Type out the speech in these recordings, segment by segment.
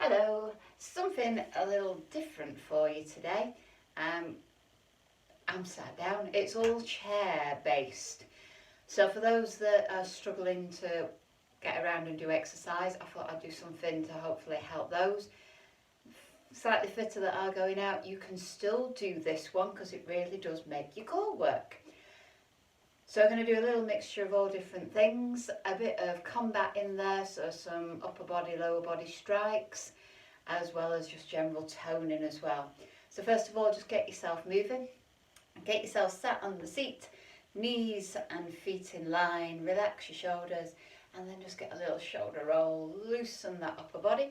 Hello, something a little different for you today. I'm sat down, it's all chair based. So for those that are struggling to get around and do exercise, I thought I'd do something to hopefully help those. Slightly fitter that are going out, you can still do this one because it really does make your core work. So I'm going to do a little mixture of all different things, a bit of combat in there, so some upper body, lower body strikes, as well as just general toning as well. So first of all, just get yourself moving, get yourself sat on the seat, knees and feet in line, relax your shoulders, and then just get a little shoulder roll, loosen that upper body.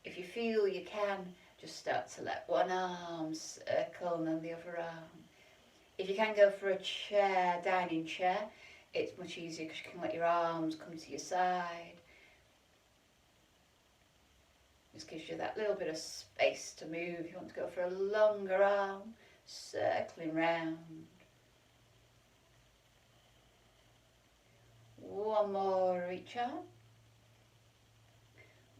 If you feel you can, just start to let one arm circle and then the other arm. If you can go for a chair, dining chair, it's much easier because you can let your arms come to your side. Just gives you that little bit of space to move. You want to go for a longer arm, circling round. One more each arm.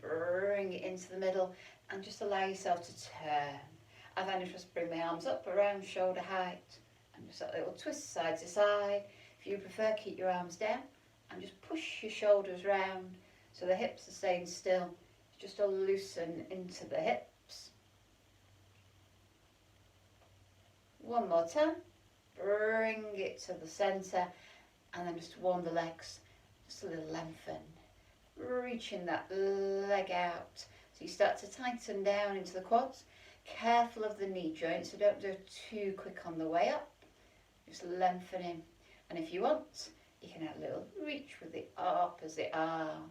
Bring it into the middle and just allow yourself to turn. I then just bring my arms up around shoulder height. And just that little twist side to side. If you prefer, keep your arms down and just push your shoulders round so the hips are staying still. Just to loosen into the hips. One more time. Bring it to the centre and then just warm the legs. Just a little lengthen. Reaching that leg out. So you start to tighten down into the quads. Careful of the knee joint, so don't do too quick on the way up. Just lengthening, and if you want, you can add a little reach with the opposite arm.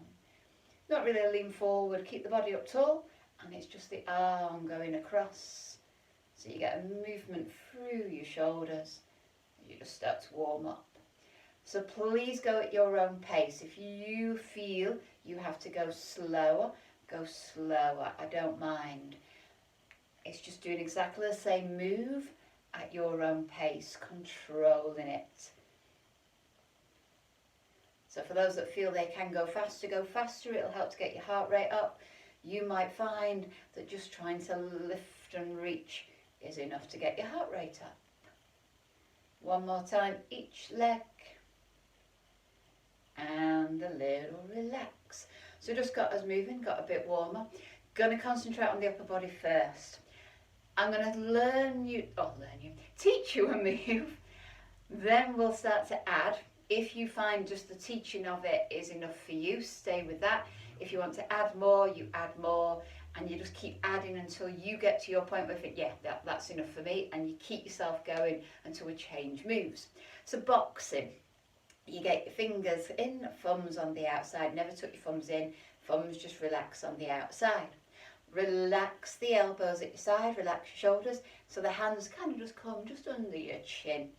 Not really lean forward, keep the body up tall, and it's just the arm going across. So you get a movement through your shoulders. You just start to warm up. So please go at your own pace. If you feel you have to go slower, go slower. I don't mind. It's just doing exactly the same move at your own pace, controlling it. So for those that feel they can go faster, go faster. It'll help to get your heart rate up. You might find that just trying to lift and reach is enough to get your heart rate up. One more time, each leg. And a little relax. So just got us moving, got a bit warmer. Going to concentrate on the upper body first. I'm going to teach you a move. Then we'll start to add. If you find just the teaching of it is enough for you, stay with that. If you want to add more, you add more. And you just keep adding until you get to your point where you think, yeah, that's enough for me. And you keep yourself going until we change moves. So boxing. You get your fingers in, thumbs on the outside. Never tuck your thumbs in. Thumbs just relax on the outside. Relax the elbows at your side, relax your shoulders, so the hands kind of just come just under your chin.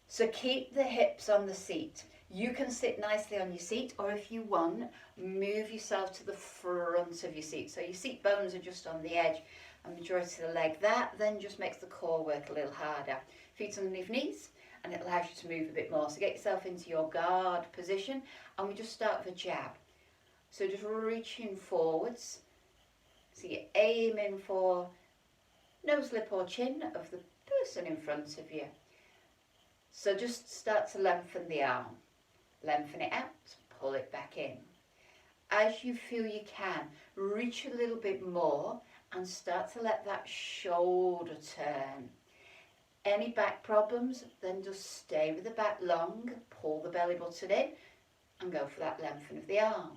So keep the hips on the seat. You can sit nicely on your seat, or if you want, move yourself to the front of your seat. So your seat bones are just on the edge, and majority of the leg. That then just makes the core work a little harder. Feet underneath knees, and it allows you to move a bit more. So get yourself into your guard position, and we just start with a jab. So just reaching forwards. So you're aiming for no slip or chin of the person in front of you. So just start to lengthen the arm. Lengthen it out, pull it back in. As you feel you can, reach a little bit more and start to let that shoulder turn. Any back problems, then just stay with the back long, pull the belly button in and go for that lengthen of the arm.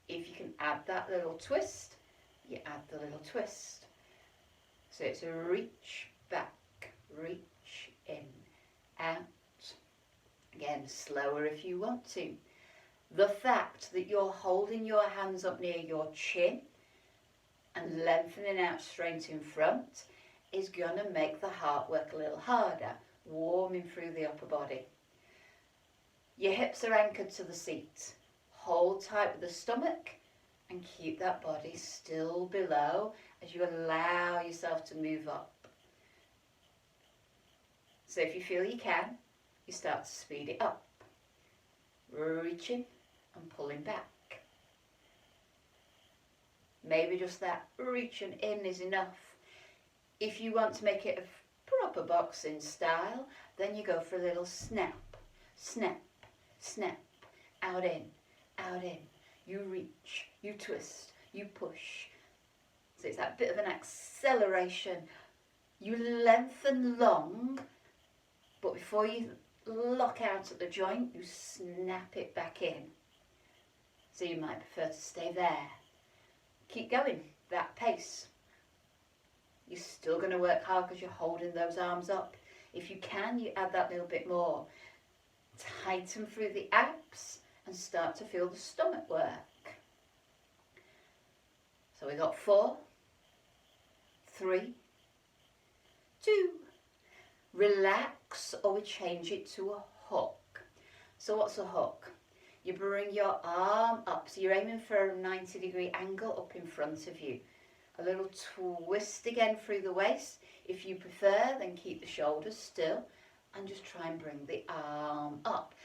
If you can add that little twist, you add the little twist. So it's a reach back, reach in, out. Again, slower if you want to. The fact that you're holding your hands up near your chin and lengthening out straight in front is going to make the heart work a little harder, warming through the upper body. Your hips are anchored to the seat. Hold tight with the stomach and keep that body still below as you allow yourself to move up. So if you feel you can, you start to speed it up. Reaching and pulling back. Maybe just that reaching in is enough. If you want to make it a proper boxing style, then you go for a little snap, snap, snap, out in, out in. You reach, you twist, you push. So it's that bit of an acceleration. You lengthen long, but before you lock out at the joint, you snap it back in. So you might prefer to stay there. Keep going, that pace. You're still going to work hard because you're holding those arms up. If you can, you add that little bit more. Tighten through the abs and start to feel the stomach work. So we got 4, 3, 2. Relax, or we change it to a hook. So what's a hook? You bring your arm up, so you're aiming for a 90-degree angle up in front of you. A little twist again through the waist. If you prefer, then keep the shoulders still and just try and bring the arm up.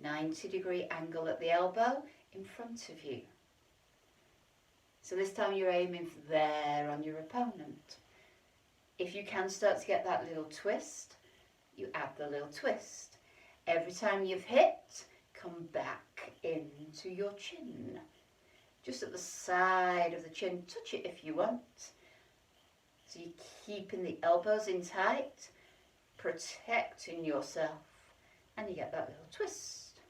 90-degree angle at the elbow in front of you. So this time you're aiming for there on your opponent. If you can start to get that little twist, you add the little twist. Every time you've hit, come back into your chin. Just at the side of the chin, touch it if you want. So you're keeping the elbows in tight, protecting yourself, and you get that little twist.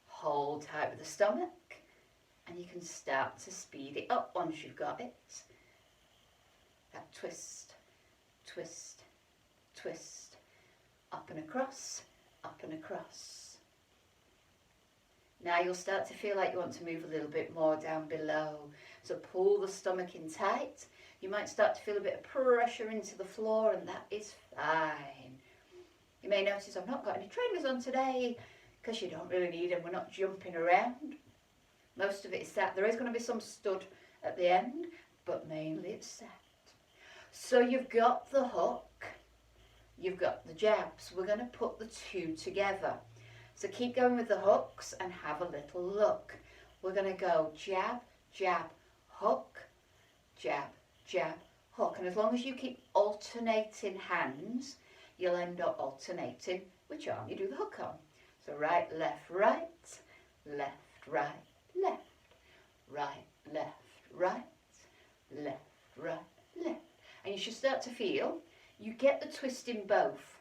Hold tight with the stomach, and you can start to speed it up once you've got it. That twist, twist, twist, up and across, up and across. Now you'll start to feel like you want to move a little bit more down below. So pull the stomach in tight. You might start to feel a bit of pressure into the floor, and that is fine. You may notice I've not got any trainers on today because you don't really need them. We're not jumping around. Most of it is sat. There is going to be some stud at the end, but mainly it's sat. So you've got the hook, you've got the jabs. We're going to put the two together. So keep going with the hooks and have a little look. We're going to go jab, jab, hook, jab, jab, hook. And as long as you keep alternating hands, you'll end up alternating which arm you do the hook on. So right, left, right, left, right, left, right, left, right, left, right, left. And you should start to feel, you get the twist in both,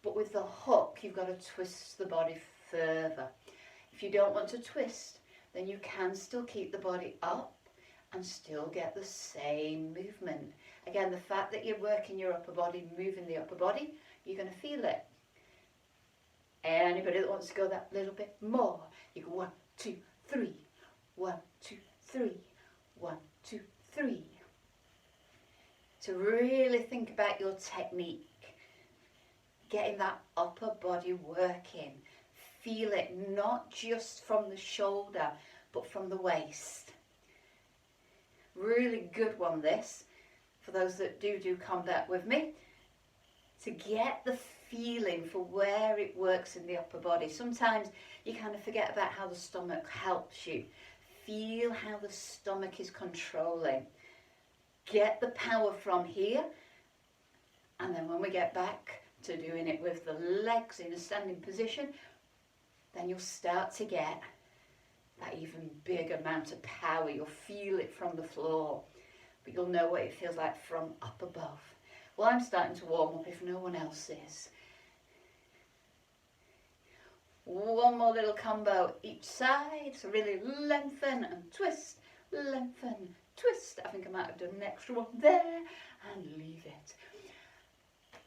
but with the hook, you've got to twist the body further. If you don't want to twist, then you can still keep the body up and still get the same movement. Again, the fact that you're working your upper body, moving the upper body, you're going to feel it. Anybody that wants to go that little bit more, you go 1, 2, 3, 1, 2, 3, 1, 2, 3. To really think about your technique, getting that upper body working. Feel it not just from the shoulder, but from the waist. Really good one, this, for those that do combat with me, to get the feeling for where it works in the upper body. Sometimes you kind of forget about how the stomach helps you. Feel how the stomach is controlling. Get the power from here, and then when we get back to doing it with the legs in a standing position, then you'll start to get that even big amount of power. You'll feel it from the floor, but you'll know what it feels like from up above. Well, I'm starting to warm up if no one else is. One more little combo each side, so really lengthen and twist, lengthen, twist. I think I might have done an extra one there, and leave it.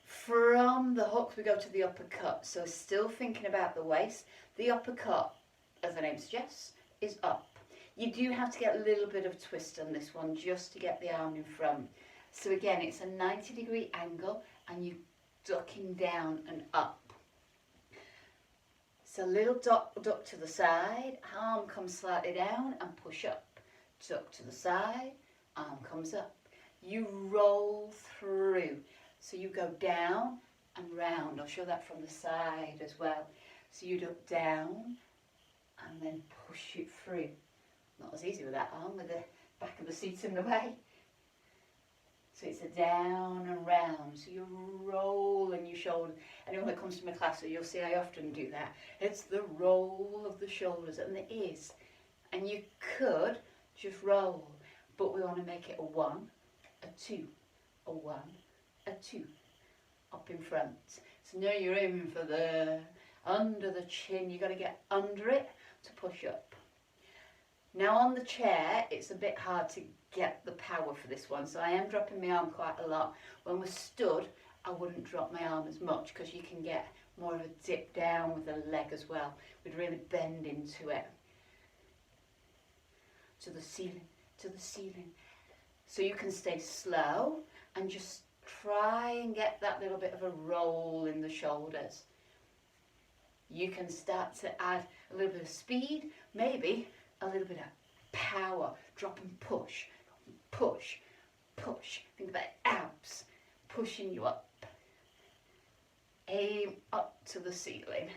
From the hooks we go to the uppercut, so still thinking about the waist. The uppercut, as the name suggests, is up. You do have to get a little bit of twist on this one just to get the arm in front. So again, it's a 90-degree angle and you ducking down and up. So little duck to the side, arm comes slightly down and push up. Duck to the side, arm comes up. You roll through. So you go down and round. I'll show that from the side as well. So you duck down and then push it through. Not as easy with that arm with the back of the seat's in the way. So it's a down and round. So you're rolling your shoulders. Anyone that comes to my class, you'll see I often do that. It's the roll of the shoulders, and it is. And you could just roll, but we want to make it a 1, a 2, a 1, a 2, up in front. So now you're aiming for the under the chin. You've got to get under it to push up. Now on the chair, it's a bit hard to get the power for this one, so I am dropping my arm quite a lot. When we're stood, I wouldn't drop my arm as much because you can get more of a dip down with the leg as well. We'd really bend into it. To the ceiling, to the ceiling. So you can stay slow and just try and get that little bit of a roll in the shoulders. You can start to add a little bit of speed, maybe a little bit of power. Drop and push, push, push. Think about abs pushing you up. Aim up to the ceiling.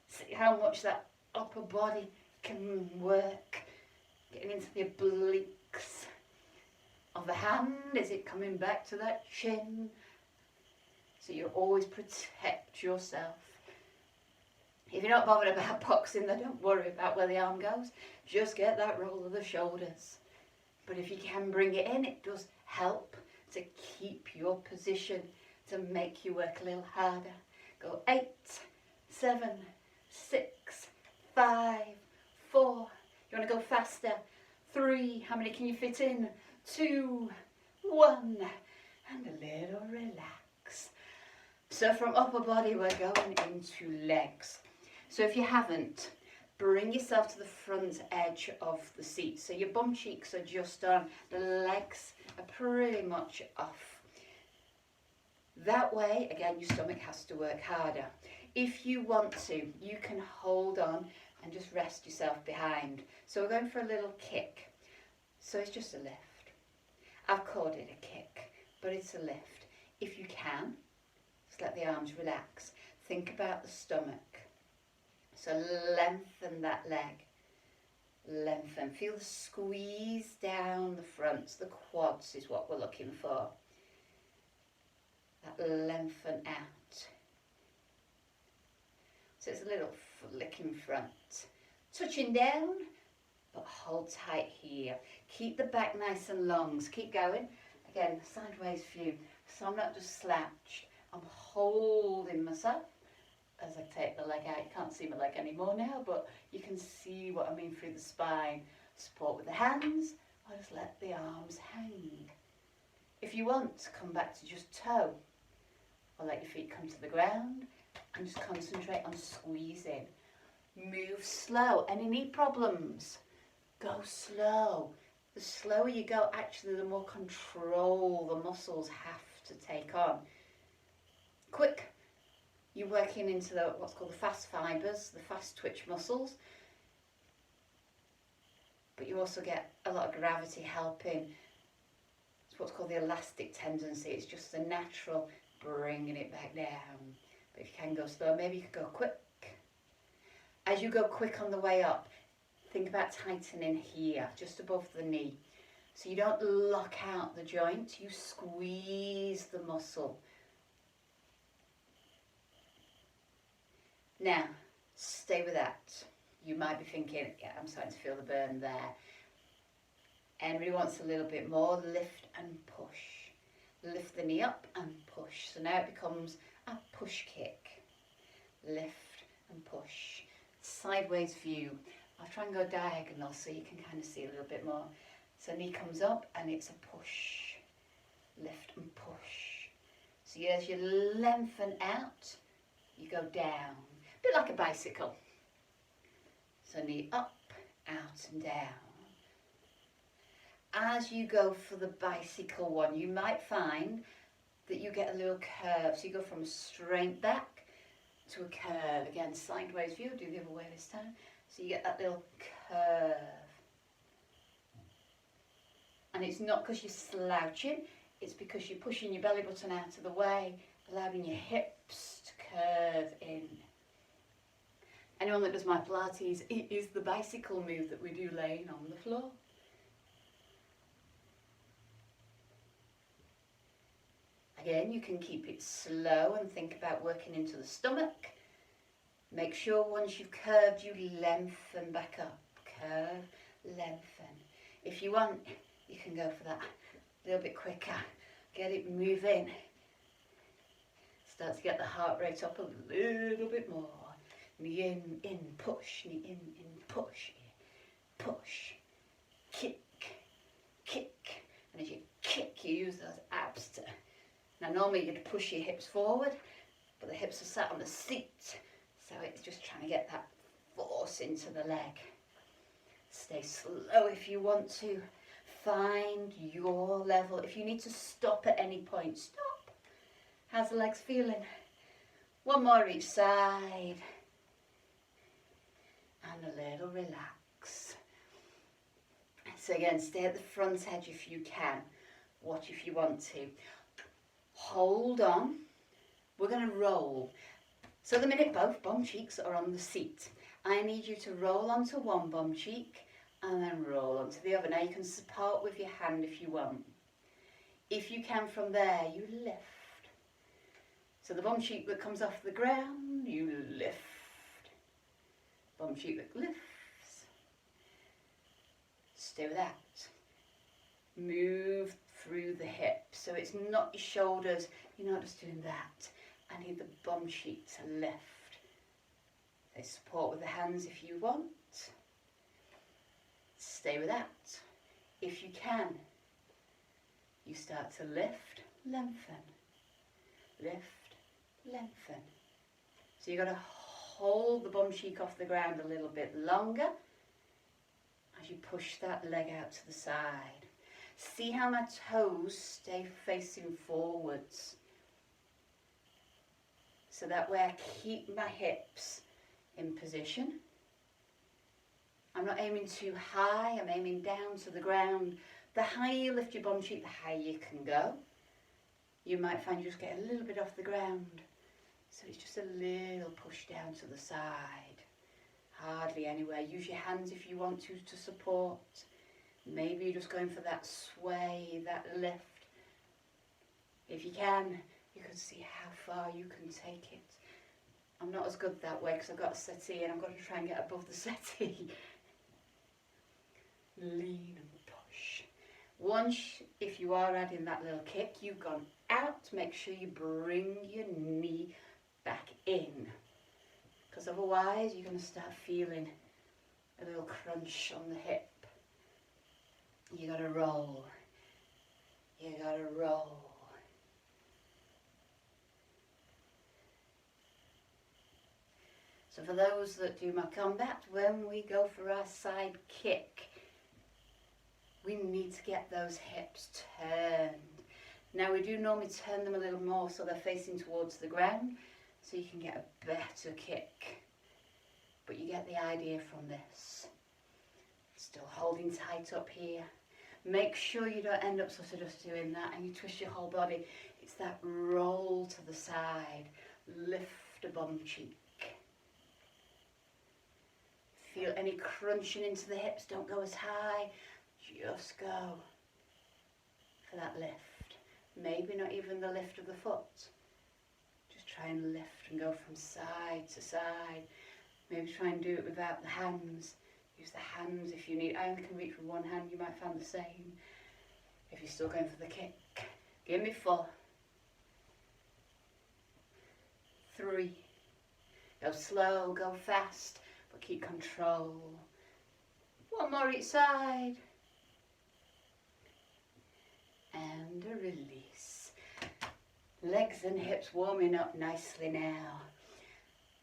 See how much that upper body can work. Getting into the obliques of the hand. Is it coming back to that chin? So you always protect yourself. If you're not bothered about boxing, then don't worry about where the arm goes. Just get that roll of the shoulders. But if you can bring it in, it does help to keep your position, to make you work a little harder. Go 8, 7, 6, 5, 4. You want to go faster? 3. How many can you fit in? 2, 1. And a little relax. So from upper body, we're going into legs. So if you haven't, bring yourself to the front edge of the seat. So your bum cheeks are just on, the legs are pretty much off. That way, again, your stomach has to work harder. If you want to, you can hold on and just rest yourself behind. So we're going for a little kick. So it's just a lift. I've called it a kick, but it's a lift. If you can, just let the arms relax. Think about the stomach. So lengthen that leg. Lengthen. Feel the squeeze down the fronts. The quads is what we're looking for. That lengthen out. So it's a little flick in front. Touching down, but hold tight here. Keep the back nice and long. So keep going. Again, sideways view. So I'm not just slouched. I'm holding myself as I take the leg out. You can't see my leg anymore now, but you can see what I mean through the spine. Support with the hands, or just let the arms hang. If you want to come back to just toe, or let your feet come to the ground, and just concentrate on squeezing. Move slow. Any knee problems? Go slow. The slower you go, actually, the more control the muscles have to take on. Quick. You're working into the what's called the fast fibres, the fast twitch muscles. But you also get a lot of gravity helping. It's what's called the elastic tendency. It's just the natural bringing it back down. But if you can go slow, maybe you could go quick. As you go quick on the way up, think about tightening here, just above the knee. So you don't lock out the joint, you squeeze the muscle. Now, stay with that. You might be thinking, yeah, I'm starting to feel the burn there. Anybody wants a little bit more? Lift and push. Lift the knee up and push. So now it becomes a push kick. Lift and push. Sideways view. I'll try and go diagonal so you can kind of see a little bit more. So knee comes up and it's a push. Lift and push. So as you lengthen out, you go down. A bit like a bicycle. So knee up, out and down. As you go for the bicycle one, you might find that you get a little curve. So you go from straight back to a curve. Again, sideways view, do the other way this time. So you get that little curve. And it's not because you're slouching, it's because you're pushing your belly button out of the way, allowing your hips to curve in. Anyone that does my Pilates, it is the bicycle move that we do laying on the floor. Again, you can keep it slow and think about working into the stomach. Make sure once you've curved, you lengthen back up. Curve, lengthen. If you want, you can go for that a little bit quicker. Get it moving. Start to get the heart rate up a little bit more. Knee in, push, knee in, push, push, kick, kick. And as you kick, you use those abs to... Now normally you'd push your hips forward, but the hips are sat on the seat, so it's just trying to get that force into the leg. Stay slow if you want to. Find your level. If you need to stop at any point, stop. How's the legs feeling? One more each side. And a little relax. So again, stay at the front edge if you can. Watch if you want to. Hold on. We're going to roll. So the minute both bum cheeks are on the seat, I need you to roll onto one bum cheek and then roll onto the other. Now you can support with your hand if you want. If you can from there, you lift. So the bum cheek that comes off the ground, you lift. Bum cheek that lifts. Stay with that. Move through the hips. So it's not your shoulders, you're not just doing that. I need the bum cheek to lift. They support with the hands if you want. Stay with that. If you can, you start to lift, lengthen. Lift, lengthen. So you've got to hold the bum cheek off the ground a little bit longer as you push that leg out to the side. See how my toes stay facing forwards. So that way I keep my hips in position. I'm not aiming too high, I'm aiming down to the ground. The higher you lift your bum cheek, the higher you can go. You might find you just get a little bit off the ground. So it's just a little push down to the side. Hardly anywhere. Use your hands if you want to support. Maybe you're just going for that sway, that lift. If you can see how far you can take it. I'm not as good that way because I've got a settee and I've got to try and get above the settee. Lean and push. Once, if you are adding that little kick, you've gone out, make sure you bring your knee back in. Because otherwise you're going to start feeling a little crunch on the hip. You got to roll. You got to roll. So for those that do my combat, when we go for our side kick, we need to get those hips turned. Now we do normally turn them a little more so they're facing towards the ground, so you can get a better kick. But you get the idea from this. Still holding tight up here. Make sure you don't end up sort of just doing that and you twist your whole body. It's that roll to the side. Lift a bum cheek. Feel any crunching into the hips, don't go as high, just go for that lift. Maybe not even the lift of the foot. Just try and lift and go from side to side. Maybe try and do it without the hands. Use the hands if you need. I only can reach with one hand, you might find the same. If you're still going for the kick. Give me 4. 3. Go slow, go fast. But keep control. 1 more each side. And a release. Legs and hips warming up nicely now.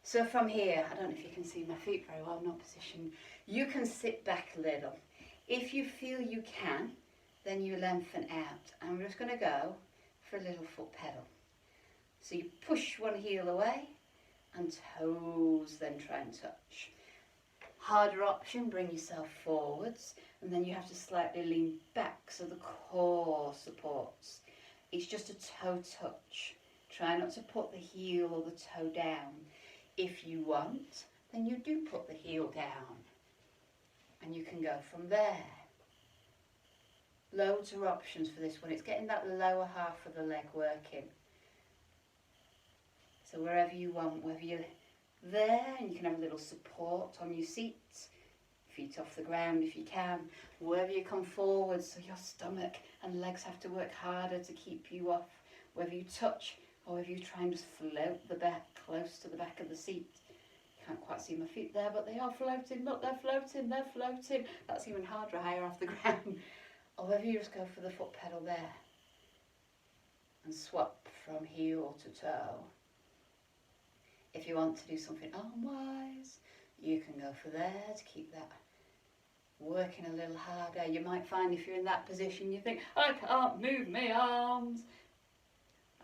So from here, I don't know if you can see my feet very well, I'm not positioned. You can sit back a little. If you feel you can, then you lengthen out. And we're just going to go for a little foot pedal. So you push one heel away and toes then try and touch. Harder option, bring yourself forwards and then you have to slightly lean back so the core supports. It's just a toe touch. Try not to put the heel or the toe down. If you want, then you do put the heel down and you can go from there. Loads of options for this one. It's getting that lower half of the leg working. So wherever you want, whether you're there and you can have a little support on your seat, feet off the ground if you can, wherever you come forward so your stomach and legs have to work harder to keep you off, whether you touch or whether you try and just float the back close to the back of the seat. Can't quite see my feet there, but they are floating. Look, they're floating, they're floating. That's even harder, higher off the ground. Or whether you just go for the foot pedal there and swap from heel to toe. If you want to do something arm-wise, you can go for there to keep that working a little harder. You might find if you're in that position, you think, I can't move my arms.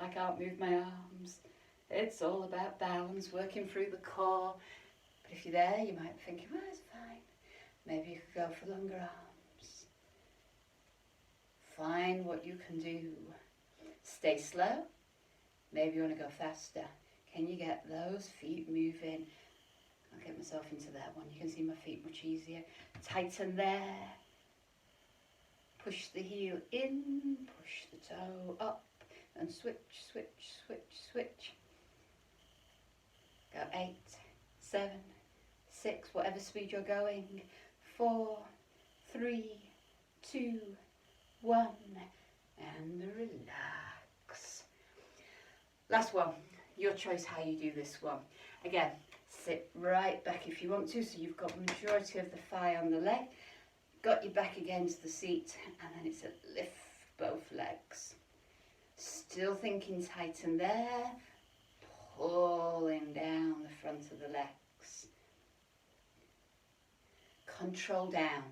I can't move my arms. It's all about balance, working through the core. But if you're there, you might be thinking, well, it's fine. Maybe you could go for longer arms. Find what you can do. Stay slow. Maybe you want to go faster. Can you get those feet moving? I'll get myself into that one. You can see my feet much easier. Tighten there. Push the heel in, push the toe up, and switch, switch, switch, switch. Go 8, 7, 6, whatever speed you're going. 4, 3, 2, 1, and relax. Last one. Your choice how you do this one. Again, sit right back if you want to, so you've got the majority of the thigh on the leg. Got your back against the seat, and then it's a lift both legs. Still thinking tighten there, pulling down the front of the legs. Control down.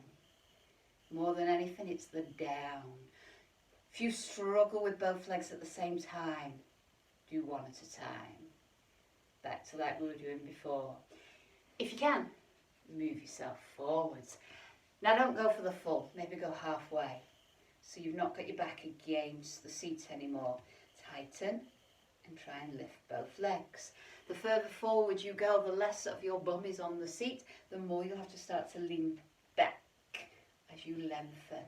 More than anything, it's the down. If you struggle with both legs at the same time, do one at a time. Back to like we were doing before. If you can, move yourself forwards. Now don't go for the full, maybe go halfway. So you've not got your back against the seat anymore. Tighten and try and lift both legs. The further forward you go, the less of your bum is on the seat, the more you'll have to start to lean back as you lengthen.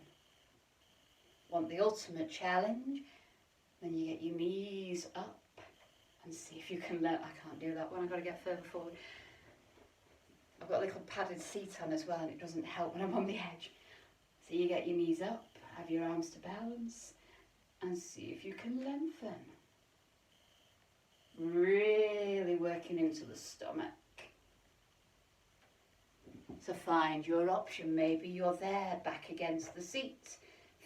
Want the ultimate challenge? Then you get your knees up and see if you can let, I can't do that one, I've got to get further forward. I've got a little padded seat on as well and it doesn't help when I'm on the edge. So you get your knees up, have your arms to balance and see if you can lengthen. Really working into the stomach. So find your option, maybe you're there, back against the seat.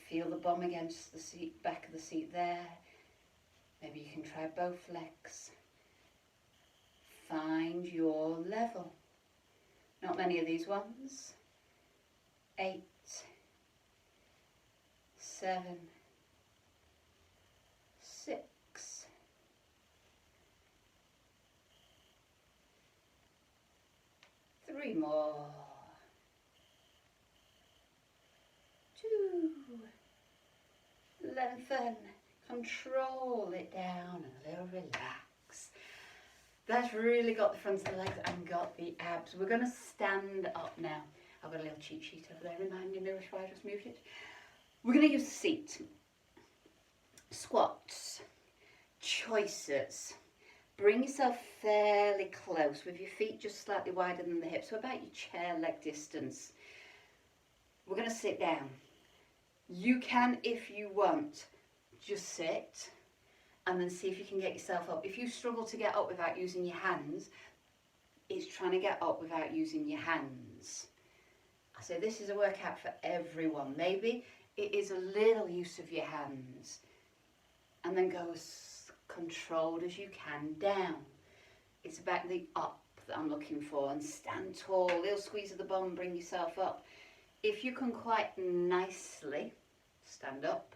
Feel the bum against the seat, back of the seat there. Maybe you can try both legs. Find your level. Not many of these ones. 8, 7, 6, 3 more. 2. Lengthen. Control it down and a little relax. That's really got the front of the legs and got the abs. We're going to stand up now. I've got a little cheat sheet over there reminding me if I just moved it. We're going to use the seat. Squats. Choices. Bring yourself fairly close with your feet just slightly wider than the hips, so about your chair leg distance. We're going to sit down. You can, if you want, just sit and then see if you can get yourself up. If you struggle to get up without using your hands, it's trying to get up without using your hands. I say this is a workout for everyone. Maybe it is a little use of your hands. And then go as controlled as you can down. It's about the up that I'm looking for. And stand tall, little squeeze of the bum, bring yourself up. If you can quite nicely stand up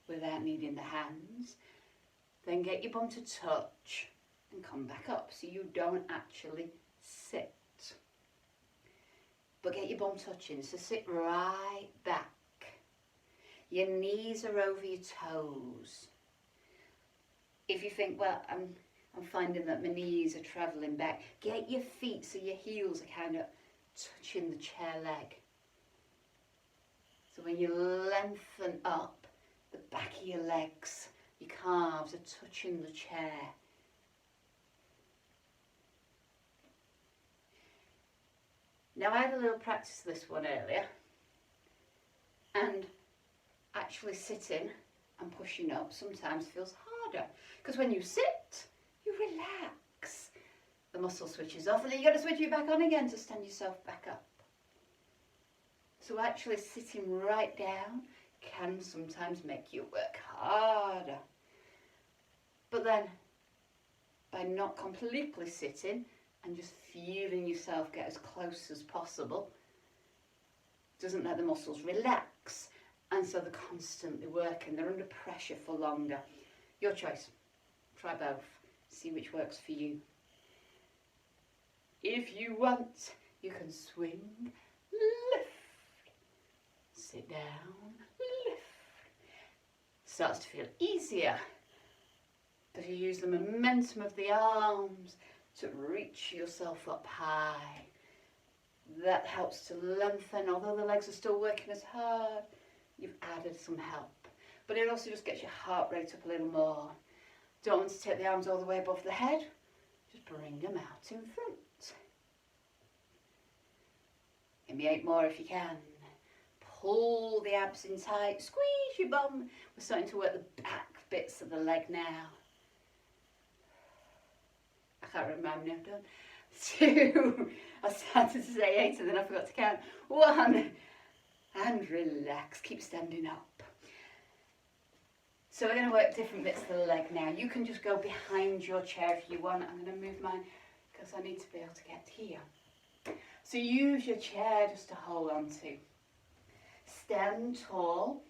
without needing the hands, then get your bum to touch and come back up so you don't actually sit. But get your bum touching, so sit right back. Your knees are over your toes. If you think, well, I'm finding that my knees are travelling back, get your feet so your heels are kind of touching the chair leg. So when you lengthen up, the back of your legs, your calves are touching the chair. Now I had a little practice of this one earlier, and actually sitting and pushing up sometimes feels harder, because when you sit, you relax. The muscle switches off and then you've got to switch it back on again to stand yourself back up. So actually sitting right down can sometimes make you work harder. But then, by not completely sitting and just feeling yourself get as close as possible, doesn't let the muscles relax, and so they're constantly working, they're under pressure for longer. Your choice. Try both, see which works for you. If you want, you can swing, lift, sit down, lift. Starts to feel easier as you use the momentum of the arms to reach yourself up high. That helps to lengthen, although the legs are still working as hard, you've added some help. But it also just gets your heart rate up a little more. Don't want to take the arms all the way above the head, just bring them out in front. Give me 8 more if you can. Pull the abs in tight, squeeze your bum. We're starting to work the back bits of the leg now. I can't remember how many I've done. 2, I started to say 8 and then I forgot to count. 1, and relax, keep standing up. So we're going to work different bits of the leg now. You can just go behind your chair if you want. I'm going to move mine because I need to be able to get here. So use your chair just to hold on to. Stand tall.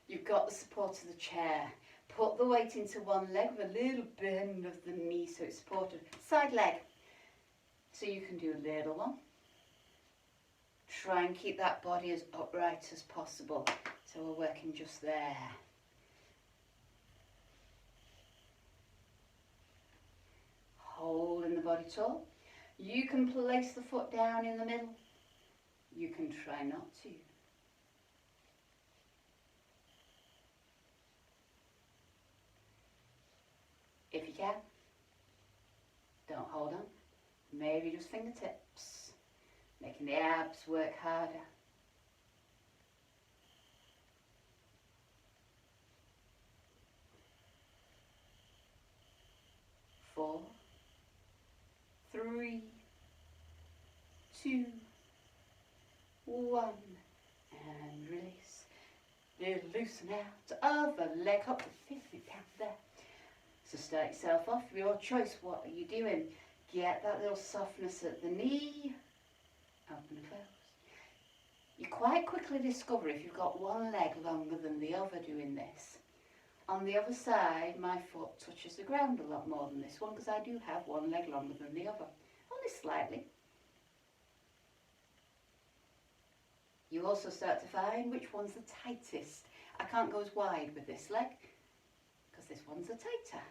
You've got the support of the chair. Put the weight into one leg with a little bend of the knee so it's supported. Side leg. So you can do a little one. Try and keep that body as upright as possible. So we're working just there. Holding the body tall. You can place the foot down in the middle. You can try not to. If you can, don't hold on. Maybe just fingertips, making the abs work harder. 4, 3, 2, 1, and release. Little loosen out of the leg, up to 50 down there. So start yourself off, your choice. What are you doing? Get that little softness at the knee, open and close. You quite quickly discover if you've got one leg longer than the other doing this. On the other side, my foot touches the ground a lot more than this one because I do have one leg longer than the other, only slightly. You also start to find which one's the tightest. I can't go as wide with this leg because this one's the tighter.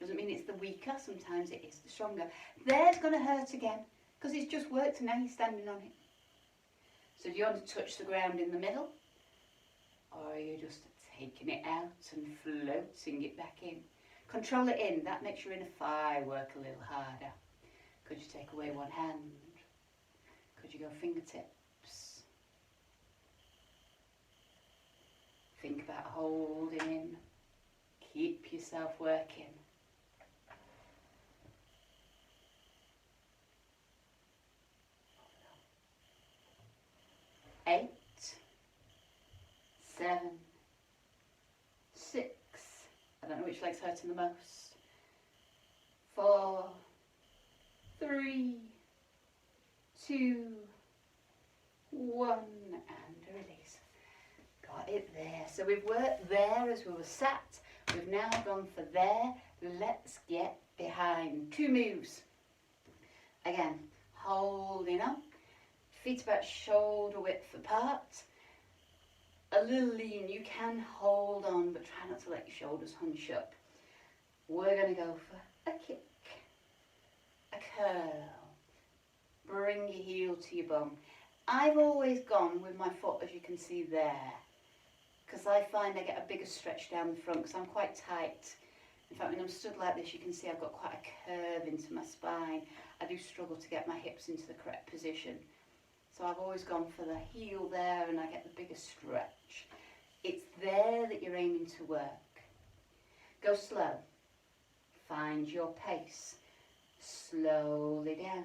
Doesn't mean it's the weaker, sometimes it is the stronger. There's going to hurt again because it's just worked and now you're standing on it. So do you want to touch the ground in the middle, or are you just taking it out and floating it back in? Control it in, that makes your inner thigh work a little harder. Could you take away one hand? Could you go fingertips? Think about holding in. Keep yourself working. 8, 7, 6, I don't know which leg's hurting the most. 4, 3, 2, 1, and release. Got it there. So we've worked there as we were sat. We've now gone for there. Let's get behind. 2 moves. Again, holding up. Feet about shoulder width apart. A little lean. You can hold on, but try not to let your shoulders hunch up. We're going to go for a kick, a curl. Bring your heel to your bum. I've always gone with my foot, as you can see there, because I find I get a bigger stretch down the front because I'm quite tight. In fact, when I'm stood like this, you can see I've got quite a curve into my spine. I do struggle to get my hips into the correct position. So I've always gone for the heel there and I get the bigger stretch. It's there that you're aiming to work. Go slow. Find your pace. Slowly down.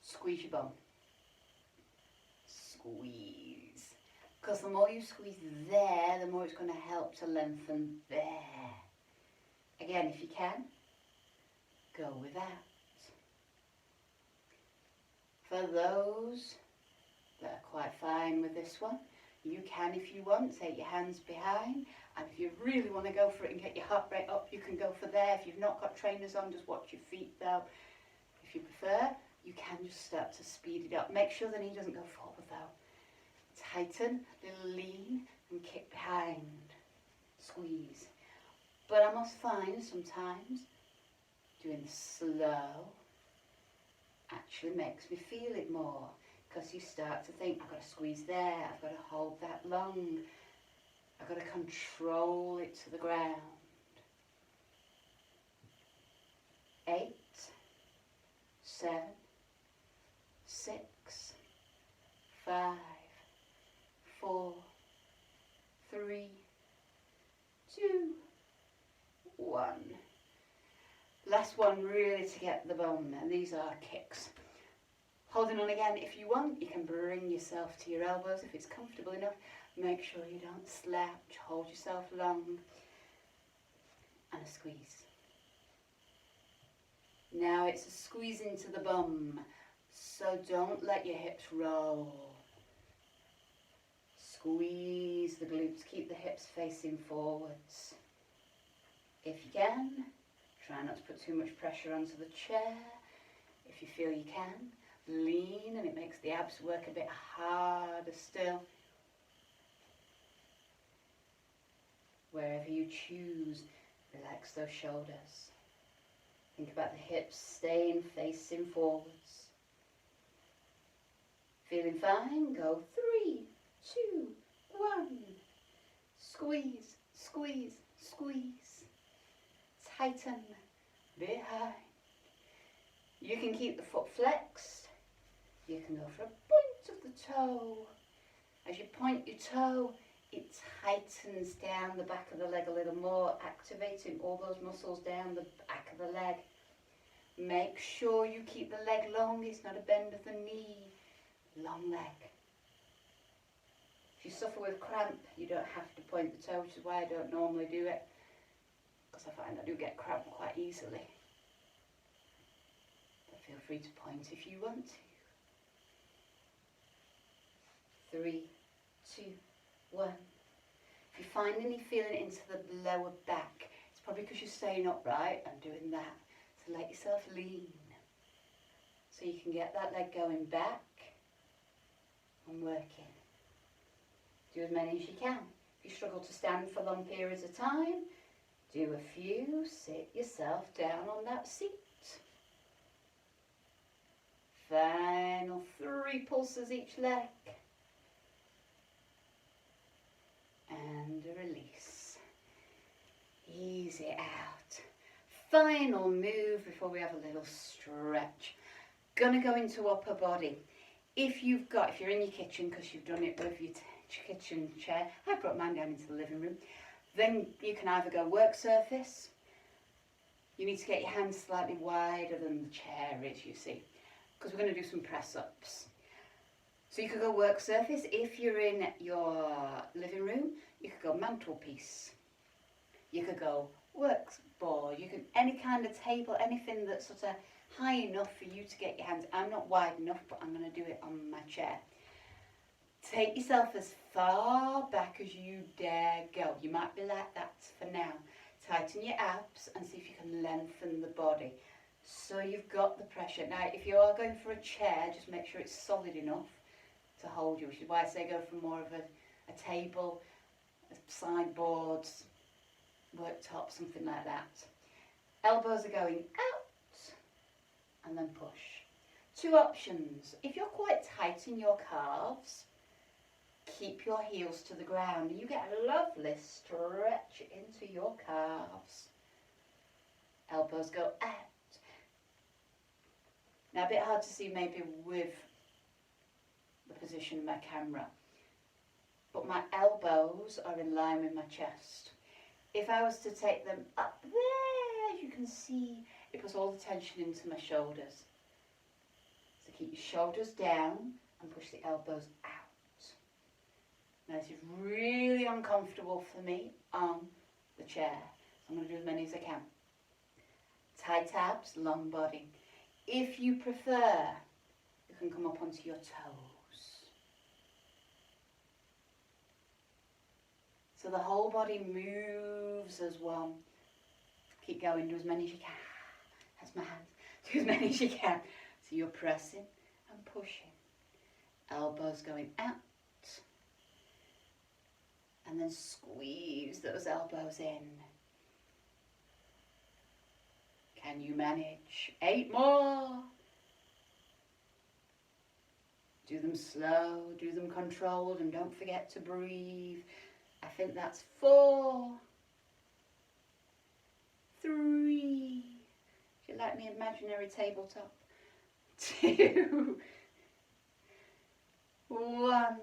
Squeeze your bum. Squeeze. Because the more you squeeze there, the more it's going to help to lengthen there. Again, if you can, go with that. For those that are quite fine with this one, you can, if you want, take your hands behind, and if you really want to go for it and get your heart rate up, you can go for there. If you've not got trainers on, just watch your feet though. If you prefer, you can just start to speed it up. Make sure the knee doesn't go forward though. Tighten, little lean, and kick behind. Squeeze. But I must find sometimes doing the slow actually makes me feel it more, because you start to think, I've got to squeeze there, I've got to hold that long, I've got to control it to the ground. 8, 7, 6, 5, 4, 3, 2, 1. Last one really to get the bone, and these are kicks. Holding on again, if you want, you can bring yourself to your elbows if it's comfortable enough. Make sure you don't slouch, hold yourself long, and a squeeze. Now it's a squeeze into the bum, so don't let your hips roll. Squeeze the glutes, keep the hips facing forwards. If you can, try not to put too much pressure onto the chair. If you feel you can, lean, and it makes the abs work a bit harder still. Wherever you choose, relax those shoulders. Think about the hips staying facing forwards. Feeling fine? Go 3, 2, 1. Squeeze, squeeze, squeeze. Tighten behind. You can keep the foot flexed. You can go for a point of the toe. As you point your toe, it tightens down the back of the leg a little more, activating all those muscles down the back of the leg. Make sure you keep the leg long. It's not a bend of the knee. Long leg. If you suffer with cramp, you don't have to point the toe, which is why I don't normally do it, because I find I do get cramp quite easily. But feel free to point if you want to. 3, 2, 1. If you're finding you feeling it into the lower back, it's probably because you're staying upright and doing that. So let yourself lean, so you can get that leg going back and working. Do as many as you can. If you struggle to stand for long periods of time, do a few, sit yourself down on that seat. Final 3 pulses each leg. And a release. Ease it out. Final move before we have a little stretch. Gonna go into upper body. If you're in your kitchen, because you've done it with your kitchen chair, I brought mine down into the living room, then you can either go work surface. You need to get your hands slightly wider than the chair is, you see, because we're going to do some press ups. So you could go work surface. If you're in your living room, you could go mantelpiece. You could go work board. You can any kind of table, anything that's sort of high enough for you to get your hands. I'm not wide enough, but I'm going to do it on my chair. Take yourself as far back as you dare go. You might be like that for now. Tighten your abs and see if you can lengthen the body. So you've got the pressure. Now, if you are going for a chair, just make sure it's solid enough to hold you, which is why I say go for more of a table, a sideboard, worktop, something like that. Elbows are going out and then push. Two options. If you're quite tight in your calves, keep your heels to the ground. You get a lovely stretch into your calves. Elbows go out. Now a bit hard to see maybe with the position of my camera, but my elbows are in line with my chest. If I was to take them up there, you can see it puts all the tension into my shoulders. So keep your shoulders down and push the elbows out. Now this is really uncomfortable for me on the chair, so I'm going to do as many as I can. Tight abs, long body. If you prefer, you can come up onto your toes. So the whole body moves as one. Keep going, do as many as you can. That's my hands. Do as many as you can. So you're pressing and pushing. Elbows going out. And then squeeze those elbows in. Can you manage? 8 more. Do them slow, do them controlled, and don't forget to breathe. I think that's 4, 3. If you like me imaginary tabletop. 2, 1.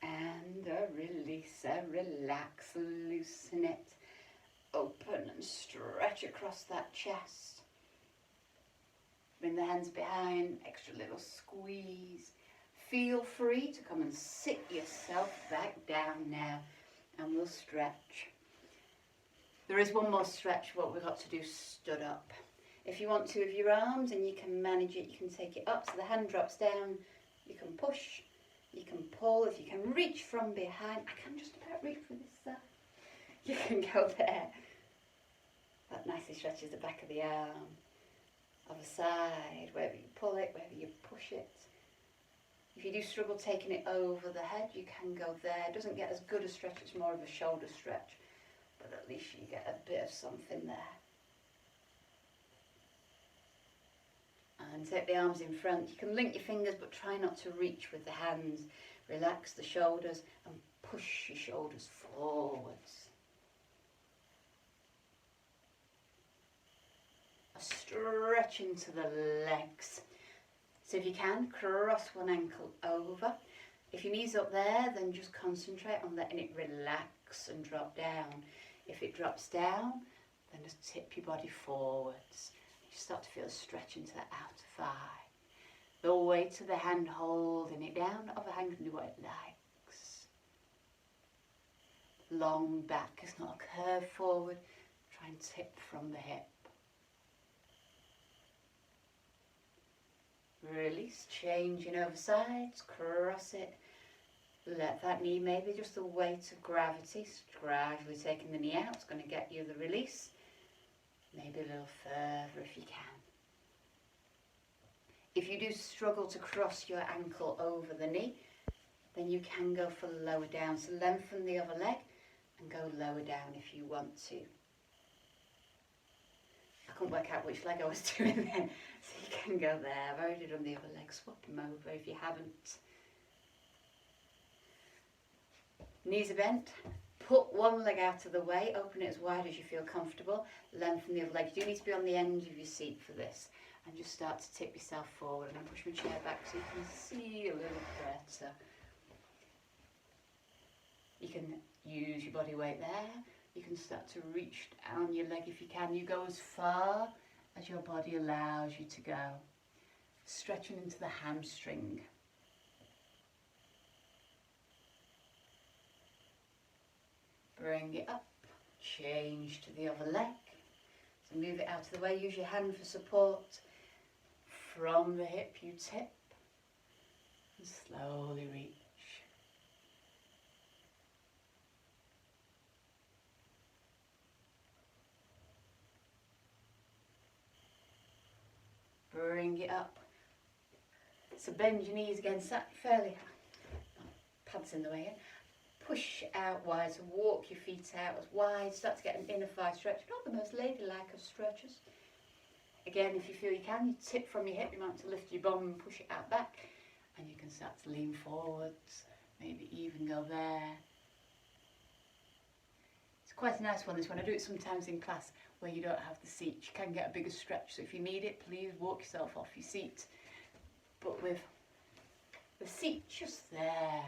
And a release, a relax, loosen it. Open and stretch across that chest. Bring the hands behind, extra little squeeze. Feel free to come and sit yourself back down now, and we'll stretch. There is one more stretch, what we've got to do, stood up. If you want to with your arms and you can manage it, you can take it up so the hand drops down. You can push, you can pull. If you can reach from behind, I can just about reach for this side. You can go there. That nicely stretches the back of the arm. Other side, wherever you pull it, wherever you push it. If you do struggle taking it over the head, you can go there. It doesn't get as good a stretch, it's more of a shoulder stretch. But at least you get a bit of something there. And take the arms in front. You can link your fingers, but try not to reach with the hands. Relax the shoulders and push your shoulders forwards. A stretch into the legs. So if you can, cross one ankle over. If your knee's up there, then just concentrate on letting it relax and drop down. If it drops down, then just tip your body forwards. You start to feel a stretch into the outer thigh. The weight of the hand holding it down, other hand can do what it likes. Long back, it's not a curve forward. Try and tip from the hip. Release, changing over sides, cross it. Let that knee, maybe just the weight of gravity, gradually taking the knee out. It's going to get you the release. Maybe a little further if you can. If you do struggle to cross your ankle over the knee, then you can go for lower down. So lengthen the other leg and go lower down if you want to. I couldn't work out which leg I was doing then, so you can go there. I've already done the other leg, swap them over if you haven't. Knees are bent. Put one leg out of the way, open it as wide as you feel comfortable, lengthen the other leg. You do need to be on the end of your seat for this, and just start to tip yourself forward. I'm going to push my chair back so you can see a little better. You can use your body weight there. You can start to reach down your leg if you can. You go as far as your body allows you to go. Stretching into the hamstring. Bring it up. Change to the other leg. So move it out of the way. Use your hand for support. From the hip you tip. And slowly reach. Bring it up. So bend your knees against that fairly high. Pads in the way. Push out wide, so walk your feet out as wide. Start to get an inner thigh stretch. Not the most ladylike of stretches. Again, if you feel you can, you tip from your hip, you might want to lift your bum and push it out back, and you can start to lean forwards, maybe even go there. It's quite a nice one, this one. I do it sometimes in class where you don't have the seat. You can get a bigger stretch, so if you need it, please walk yourself off your seat. But with the seat just there,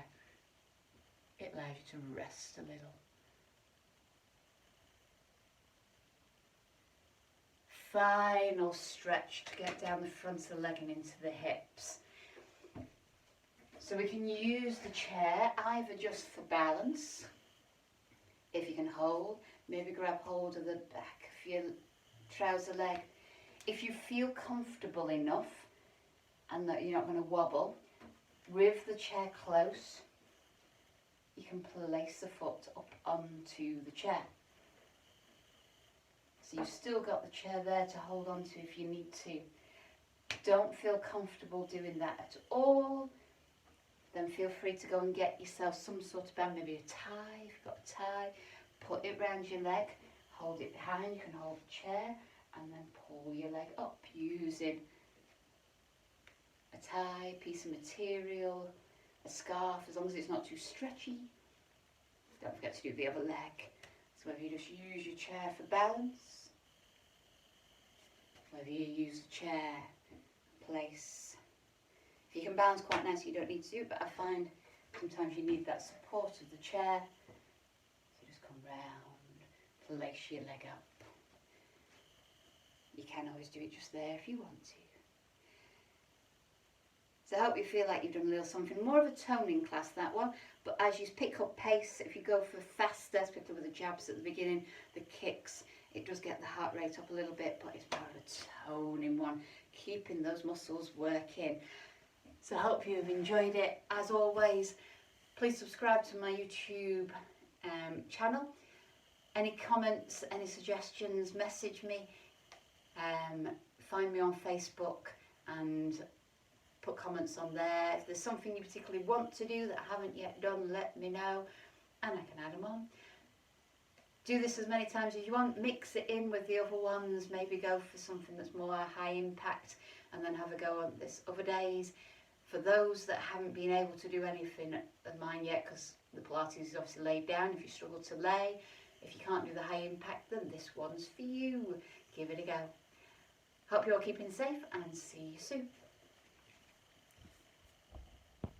it allows you to rest a little. Final stretch to get down the front of the leg and into the hips. So we can use the chair either just for balance, if you can hold, maybe grab hold of the back of your trouser leg. If you feel comfortable enough and that you're not going to wobble, with the chair close, you can place the foot up onto the chair. So you've still got the chair there to hold on to if you need to. Don't feel comfortable doing that at all, then feel free to go and get yourself some sort of band, maybe a tie, if you've got a tie, put it round your leg, hold it behind, you can hold the chair, and then pull your leg up using a tie, piece of material, a scarf, as long as it's not too stretchy. Don't forget to do the other leg. So whether you just use your chair for balance, whether you use the chair, place. If you can balance quite nicely, you don't need to do it, but I find sometimes you need that support of the chair. So just come round, place your leg up. You can always do it just there if you want to. So I hope you feel like you've done a little something. More of a toning class, that one. But as you pick up pace, if you go for faster, particularly with the jabs at the beginning, the kicks, it does get the heart rate up a little bit, but it's more of a toning one, keeping those muscles working. So I hope you've enjoyed it. As always, please subscribe to my YouTube channel. Any comments, any suggestions, message me. Find me on Facebook and put comments on there. If there's something you particularly want to do that I haven't yet done, let me know and I can add them on. Do this as many times as you want, mix it in with the other ones, maybe go for something that's more high impact and then have a go on this other days. For those that haven't been able to do anything of mine yet, because the Pilates is obviously laid down, if you struggle to lay, if you can't do the high impact, then this one's for you. Give it a go. Hope you're all keeping safe and see you soon.